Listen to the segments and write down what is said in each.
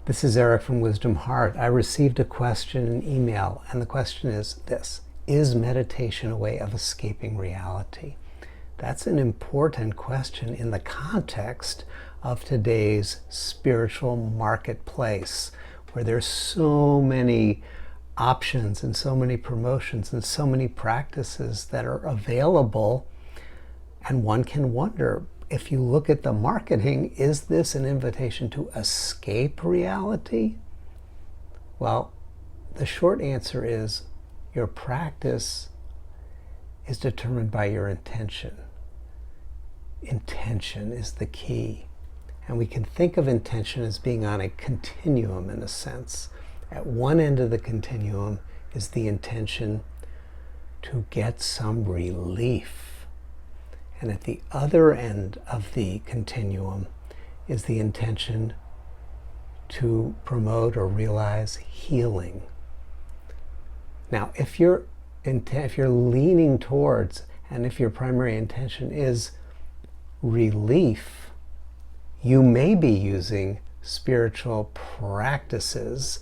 This is Eric from Wisdom Heart. I received a question in email, and the question is this: is meditation a way of escaping reality? That's an important question in the context of today's spiritual marketplace, where there's so many options and so many promotions and so many practices that are available. And one can wonder, if you look at the marketing, is this an invitation to escape reality? Well, the short answer is your practice is determined by your intention. Intention is the key. And we can think of intention as being on a continuum in a sense. At one end of the continuum is the intention to get some relief. And at the other end of the continuum is the intention to promote or realize healing. Now, if you're leaning towards, and if your primary intention is relief, you may be using spiritual practices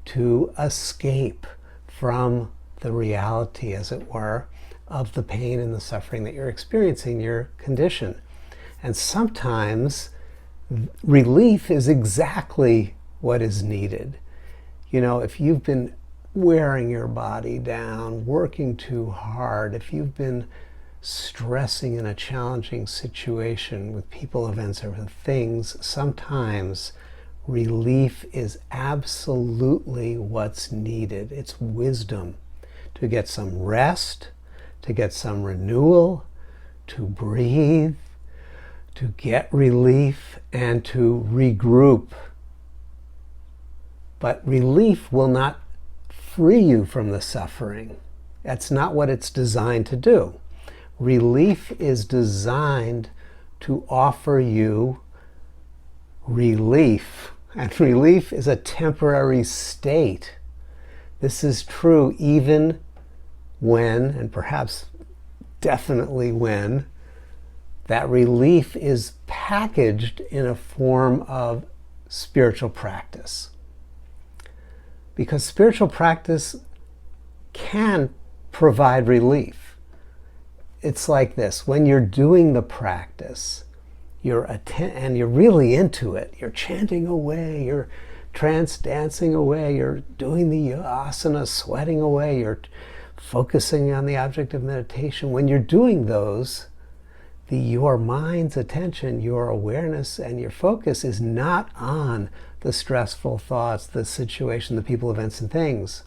to escape from the reality, as it were, of the pain and the suffering that you're experiencing in your condition. And sometimes relief is exactly what is needed. You know, if you've been wearing your body down, working too hard, if you've been stressing in a challenging situation with people, events, or with things, sometimes relief is absolutely what's needed. It's wisdom to get some rest, to get some renewal, to breathe, to get relief, and to regroup. But relief will not free you from the suffering. That's not what it's designed to do. Relief is designed to offer you relief. And relief is a temporary state. This is true even when, and perhaps definitely when, that relief is packaged in a form of spiritual practice. Because spiritual practice can provide relief. It's like this: when you're doing the practice, and you're really into it, you're chanting away, you're trance dancing away, you're doing the asana, sweating away, you're focusing on the object of meditation. When you're doing those, your mind's attention, your awareness, and your focus is not on the stressful thoughts, the situation, the people, events, and things.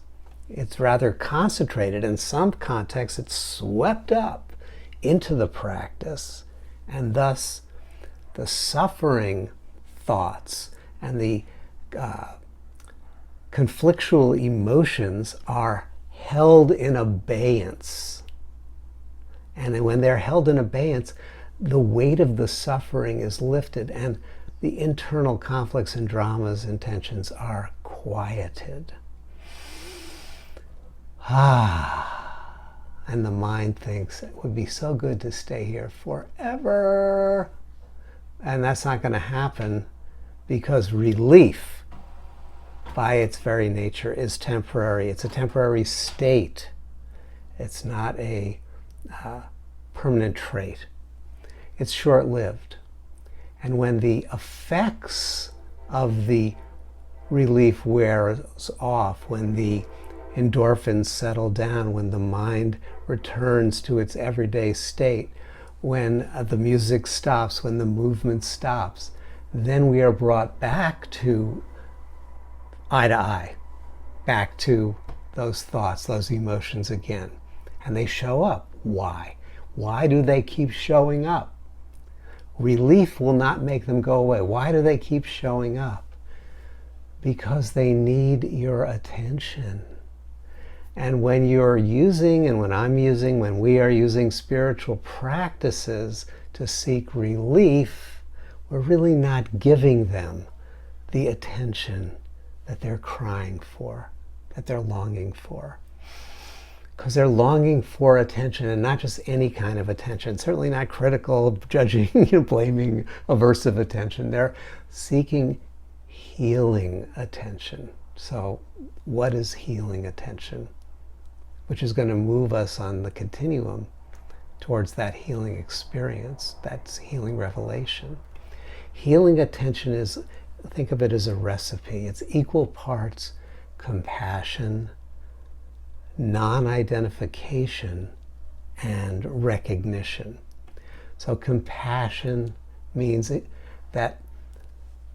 It's rather concentrated. In some contexts, it's swept up into the practice, and thus the suffering thoughts and the conflictual emotions are held in abeyance. And when they're held in abeyance, the weight of the suffering is lifted, and the internal conflicts and dramas and tensions are quieted. And the mind thinks it would be so good to stay here forever. And that's not going to happen, because relief, by its very nature, is temporary. It's a temporary state. It's not a permanent trait. It's short-lived. And when the effects of the relief wears off, when the endorphins settle down, when the mind returns to its everyday state, when the music stops, when the movement stops, then we are brought back to eye to eye, back to those thoughts, those emotions again. And they show up. Why? Why do they keep showing up? Relief will not make them go away. Why do they keep showing up? Because they need your attention. And when you're using, and when I'm using, when we are using spiritual practices to seek relief, we're really not giving them the attention that they're crying for, that they're longing for. Because they're longing for attention, and not just any kind of attention, certainly not critical, judging, blaming, aversive attention. They're seeking healing attention. So what is healing attention? Which is going to move us on the continuum towards that healing experience, that's healing revelation. Healing attention is, think of it as a recipe. It's equal parts compassion, non-identification, and recognition. So compassion means that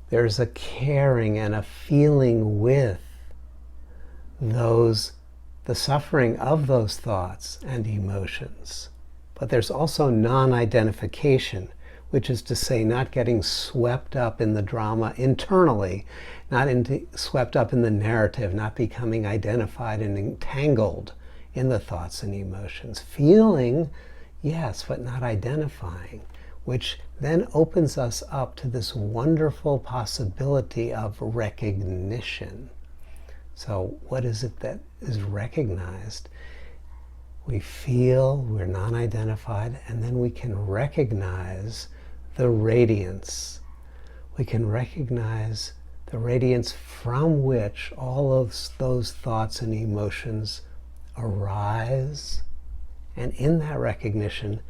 there's a caring and a feeling with the suffering of those thoughts and emotions. But there's also non-identification, which is to say not getting swept up in the drama internally, not swept up in the narrative, not becoming identified and entangled in the thoughts and emotions. Feeling, yes, but not identifying, which then opens us up to this wonderful possibility of recognition. So what is it that is recognized? We feel, we're non-identified, and then we can recognize the radiance. We can recognize the radiance from which all of those thoughts and emotions arise, and in that recognition,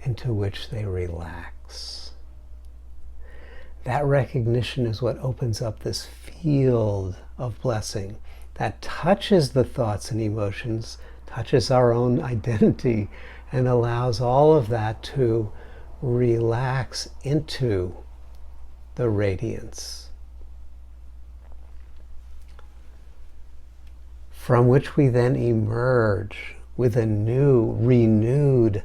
into which they relax. That recognition is what opens up this field of blessing that touches the thoughts and emotions, touches our own identity, and allows all of that to relax into the radiance, from which we then emerge with a new, renewed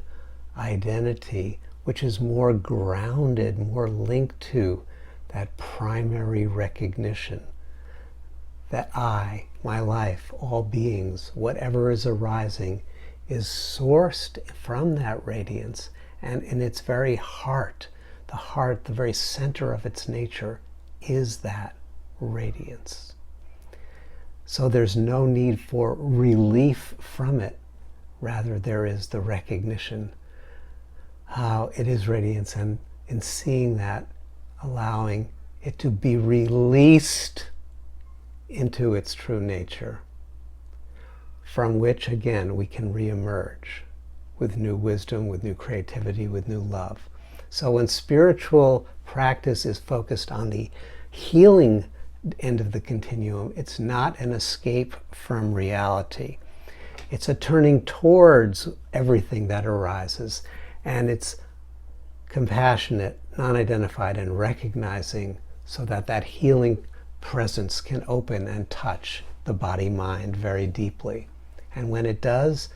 identity, which is more grounded, more linked to that primary recognition that I, my life, all beings, whatever is arising, is sourced from that radiance, and in its very heart, the very center of its nature, is that radiance. So there's no need for relief from it. Rather, there is the recognition how it is radiance, and in seeing that, allowing it to be released into its true nature, from which again we can reemerge with new wisdom, with new creativity, with new love. So when spiritual practice is focused on the healing end of the continuum, it's not an escape from reality. It's a turning towards everything that arises, and it's compassionate, non-identified, and recognizing, so that that healing presence can open and touch the body-mind very deeply. And when it does,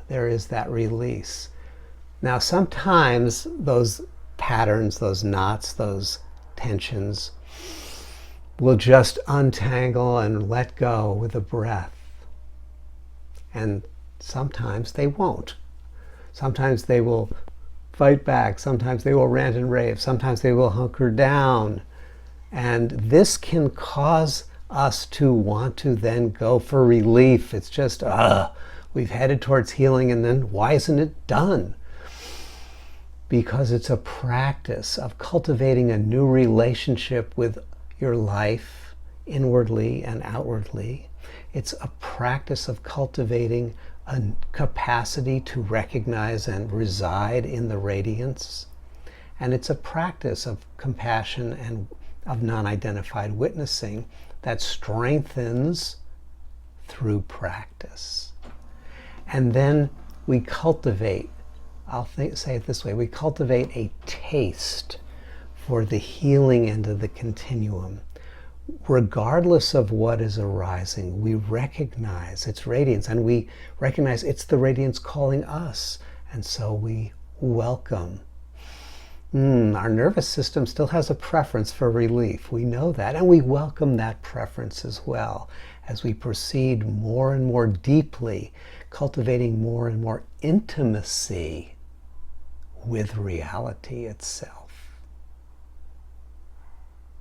there is that release. Now sometimes those patterns, those knots, those tensions will just untangle and let go with a breath. And sometimes they won't. Sometimes they will fight back. Sometimes they will rant and rave. Sometimes they will hunker down. And this can cause us to want to then go for relief. It's just, we've headed towards healing, and then why isn't it done? Because it's a practice of cultivating a new relationship with your life, inwardly and outwardly. It's a practice of cultivating a capacity to recognize and reside in the radiance. And it's a practice of compassion and of non-identified witnessing that strengthens through practice. And then we cultivate, say it this way, we cultivate a taste for the healing end of the continuum. Regardless of what is arising, we recognize its radiance, and we recognize it's the radiance calling us, and so we welcome. Our nervous system still has a preference for relief. We know that, and we welcome that preference as well as we proceed more and more deeply, cultivating more and more intimacy with reality itself.